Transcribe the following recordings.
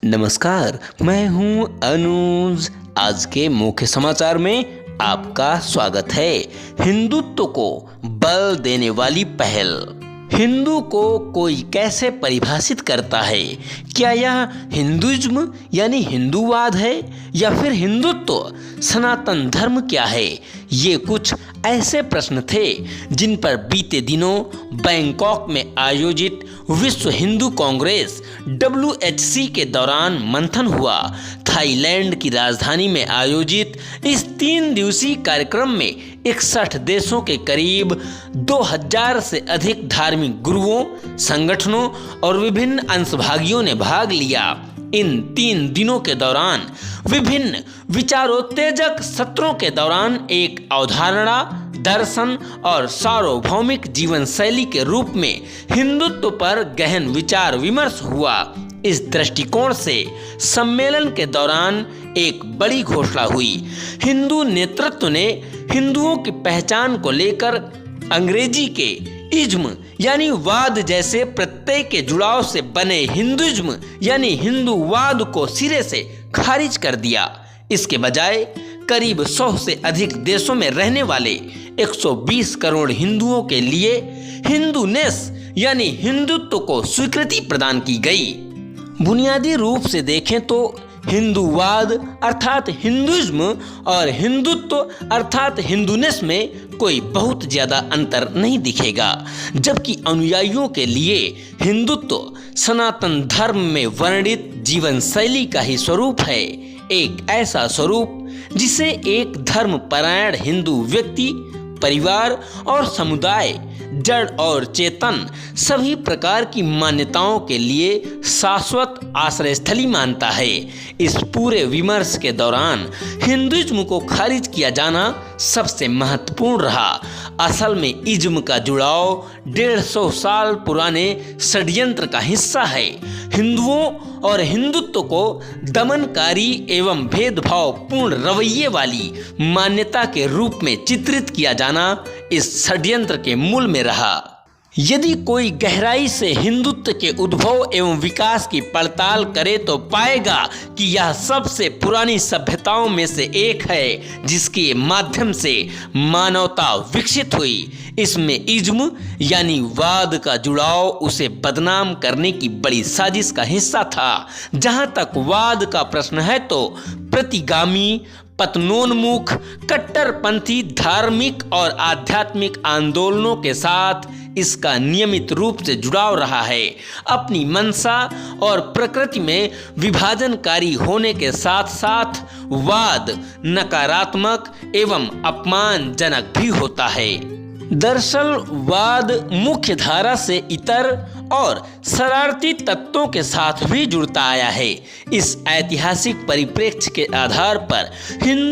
नमस्कार, मैं हूं अनुज। आज के मुख्य समाचार में आपका स्वागत है। हिंदुत्व को बल देने वाली पहल। हिंदू को कोई कैसे परिभाषित करता है? क्या यह हिंदुइज्म यानी हिंदूवाद है या फिर हिंदुत्व? सनातन धर्म क्या है? ये कुछ ऐसे प्रश्न थे जिन पर बीते दिनों बैंकॉक में आयोजित विश्व हिंदू कांग्रेस WHC के दौरान मंथन हुआ। थाईलैंड की राजधानी में आयोजित इस 3 दिवसीय कार्यक्रम में 61 देशों के करीब 2000 से अधिक धार्मिक गुरुओं, संगठनों और विभिन्न अंशभागियों ने भाग लिया। इन 3 दिनों के दौरान विभिन्न विचारोत्तेजक सत्रों के दौरान एक अवधारणा, दर्शन और सार्वभौमिक जीवन शैली के रूप में हिंदुत्व पर गहन विचार विमर्श हुआ। इस दृष्टिकोण से सम्मेलन के दौरान एक बड़ी घोषणा हुई। हिंदू नेतृत्व ने हिंदुओं की पहचान को लेकर अंग्रेजी के इज्म यानी वाद जैसे प्रत्यय के जुड़ाव से बने हिंदुइज्म यानी हिंदूवाद को सिरे से खारिज कर दिया। इसके बजाय करीब 100 से अधिक देशों में रहने वाले 120 करोड़ हिंदुओं के लिए हिंदूनेस यानी हिंदुत्व को स्वीकृति प्रदान की गई। बुनियादी रूप से देखें तो हिंदूवाद अर्थात हिंदुइज्म और हिंदुत्व अर्थात हिंदूनेस में कोई बहुत ज्यादा अंतर नहीं दिखेगा, जबकि अनुयायियों के लिए हिंदुत्व सनातन धर्म में वर्णित जीवन शैली का ही स्वरूप है। एक ऐसा स्वरूप जिसे एक धर्मपरायण हिंदू व्यक्ति, परिवार और समुदाय, जड़ और चेतन सभी प्रकार की मान्यताओं के लिए शाश्वत आश्रय स्थली मानता है। इस पूरे विमर्श के दौरान हिंदुइज्म को खारिज किया जाना सबसे महत्वपूर्ण रहा। असल में इज्म का जुड़ाव 150 साल पुराने षड्यंत्र का हिस्सा है। हिंदुओं और हिंदुत्व को दमनकारी एवं भेदभावपूर्ण रवैये वाली मान्यता के रूप में चित्रित किया जाना इस षड्यंत्र के मूल में रहा। यदि कोई गहराई से हिंदुत्व के उद्भव एवं विकास की पड़ताल करे तो पाएगा कि यह सबसे पुरानी सभ्यताओं में से एक है जिसके माध्यम से मानवता विकसित हुई। इसमें इज्म यानी वाद का जुड़ाव उसे बदनाम करने की बड़ी साजिश का हिस्सा था। जहां तक वाद का प्रश्न है तो प्रतिगामी, पतनोन्मुख, कट्टरपंथी धार्मिक और आध्यात्मिक आंदोलनों के साथ इसका नियमित रूप से जुड़ाव रहा है। अपनी मंशा और प्रकृति में विभाजनकारी होने के साथ साथ वाद नकारात्मक एवं अपमानजनक भी होता है। दरअसल वाद मुख्य धारा से इतर और शरारती तत्वों के साथ भी जुड़ता आया है। इस ऐतिहासिक परिप्रेक्ष्य के आधार पर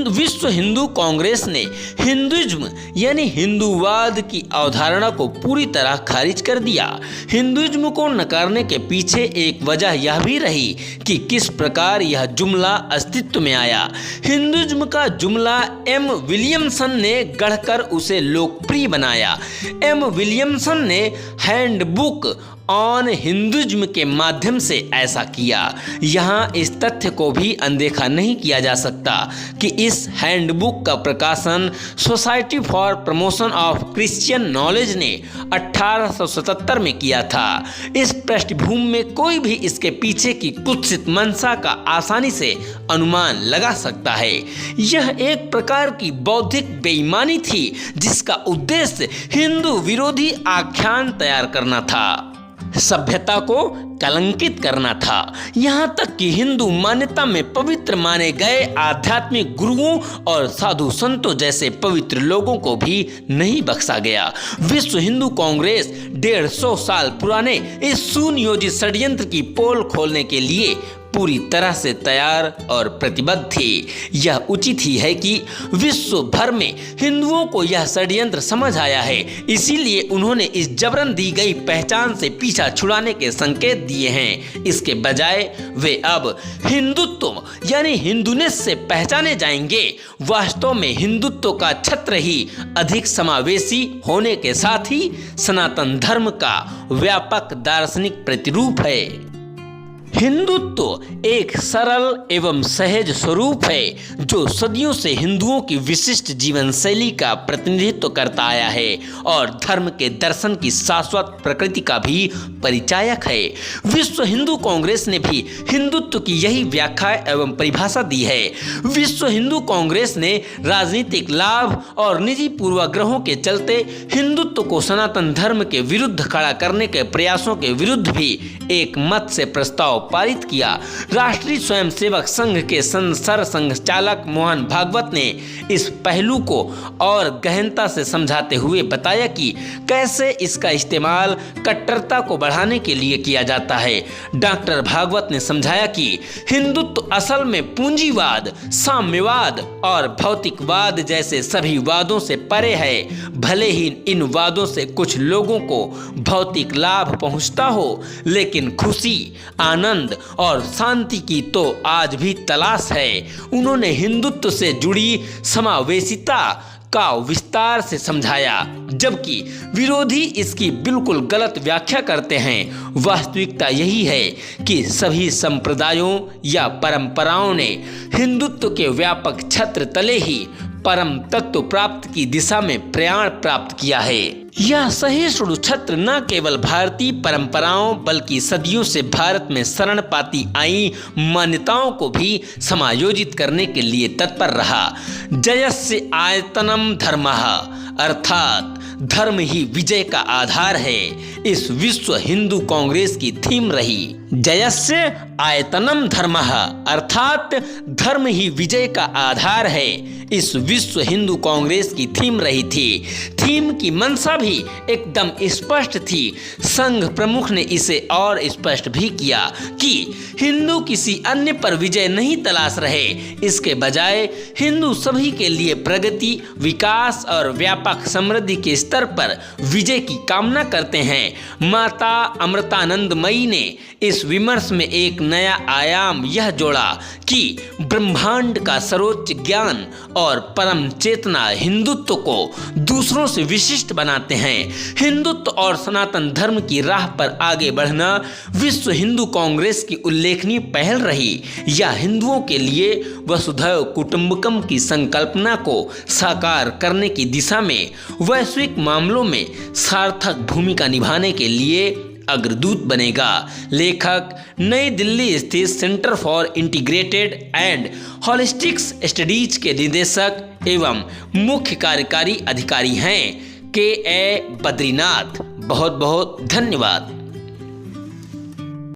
विश्व हिंदू कांग्रेस ने हिंदुइज्म यानी हिंदूवाद की अवधारणा को पूरी तरह खारिज कर दिया। हिंदुइज्म को नकारने के पीछे एक वजह यह भी रही कि किस प्रकार यह जुमला अस्तित्व में आया। हिंदुइज्म का जुमला M. विलियमसन ने गढ़कर उसे लोकप्रिय बनाया। M. विलियमसन ने हैंडबुक ऑन हिंदुइज्म के माध्यम से ऐसा किया। यहाँ इस तथ्य को भी अनदेखा नहीं किया जा सकता कि इस हैंडबुक का प्रकाशन society for promotion of Christian knowledge ने 1877 में किया था। इस पृष्ठभूमि में कोई भी इसके पीछे की कुत्सित मंशा का आसानी से अनुमान लगा सकता है। यह एक प्रकार की बौद्धिक बेईमानी थी जिसका उद्देश्य हिंदू विरोधी आख्यान तैयार करना था, सभ्यता को कलंकित करना था। यहाँ तक कि हिंदू मान्यता में पवित्र माने गए आध्यात्मिक गुरुओं और साधु संतों जैसे पवित्र लोगों को भी नहीं बख्शा गया। विश्व हिंदू कांग्रेस 150 साल पुराने इस सुनियोजित षड्यंत्र की पोल खोलने के लिए पूरी तरह से तैयार और प्रतिबद्ध थी। यह उचित ही है कि विश्व भर में हिंदुओं को यह षड्यंत्र समझ आया है, इसीलिए उन्होंने इस जबरन दी गई पहचान से पीछा छुड़ाने के संकेत दिए हैं। इसके बजाय वे अब हिंदुत्व यानी हिंदुनेस से पहचाने जाएंगे। वास्तव में हिंदुत्व का छत्र ही अधिक समावेशी होने के साथ ही सनातन धर्म का व्यापक दार्शनिक प्रतिरूप है। हिंदुत्व एक सरल एवं सहज स्वरूप है जो सदियों से हिंदुओं की विशिष्ट जीवन शैली का प्रतिनिधित्व करता आया है और धर्म के दर्शन की शाश्वत प्रकृति का भी परिचायक है। विश्व हिंदू कांग्रेस ने भी हिंदुत्व की यही व्याख्या एवं परिभाषा दी है। विश्व हिंदू कांग्रेस ने राजनीतिक लाभ और निजी पूर्वाग्रहों के चलते हिंदुत्व को सनातन धर्म के विरुद्ध खड़ा करने के प्रयासों के विरुद्ध भी एक मत से प्रस्ताव पारित किया। राष्ट्रीय स्वयंसेवक संघ के सरसंघ संचालक मोहन भागवत ने इस पहलू को और गहनता से समझाते हुए बताया कि कैसे इसका इस्तेमाल कट्टरता को बढ़ाने के लिए किया जाता है। डॉक्टर भागवत ने समझाया कि हिंदुत्व असल में पूंजीवाद, साम्यवाद और भौतिकवाद जैसे सभी वादों से परे है। भले ही इन वादों से कुछ लोगों को भौतिक लाभ पहुंचता हो, लेकिन खुशी, आनंद और शांति की तो आज भी तलाश है। उन्होंने हिंदुत्व से जुड़ी समावेशिता का विस्तार से समझाया, जबकि विरोधी इसकी बिल्कुल गलत व्याख्या करते हैं। वास्तविकता यही है कि सभी संप्रदायों या परंपराओं ने हिंदुत्व के व्यापक छत्र तले ही परम तत्व प्राप्त की दिशा में प्रयाण प्राप्त किया है। यह सहिष्णु छत्र न केवल भारतीय परंपराओं बल्कि सदियों से भारत में शरण पाती आई मान्यताओं को भी समायोजित करने के लिए तत्पर रहा। जयस्य आयतनम धर्मः, अर्थात धर्म ही विजय का आधार है, इस विश्व हिंदू कांग्रेस की थीम रही। जयस्य आयतनम धर्मः, अर्थात धर्म ही विजय का आधार है, इस विश्व हिंदू कांग्रेस की थीम रही थी। थीम की मंशा भी एकदम स्पष्ट थी। संघ प्रमुख ने इसे और स्पष्ट भी किया कि हिंदू किसी अन्य पर विजय नहीं तलाश रहे, इसके बजाय हिंदू सभी के लिए प्रगति, विकास और व्यापक समृद्धि के स्तर पर विजय की कामना करते हैं। माता अमृतानंदमयी ने इस विमर्श में एक नया आयाम यह जोड़ा कि ब्रह्मांड का सर्वोच्च ज्ञान और परम चेतना हिंदुत्व को दूसरों से विशिष्ट बनाते हैं। हिंदुत्व और सनातन धर्म की राह पर आगे बढ़ना विश्व हिंदू कांग्रेस की उल्लेखनीय पहल रही। यह हिंदुओं के लिए वसुधैव कुटुंबकम की संकल्पना को साकार करने की दिशा में वैश्विक मामलों में सार्थक भूमिका निभाने के लिए अग्रदूत बनेगा। लेखक नई दिल्ली स्थित centre for integrated and holistic studies के निदेशक एवं मुख्य कार्यकारी अधिकारी हैं के ए बद्रीनाथ। बहुत बहुत धन्यवाद।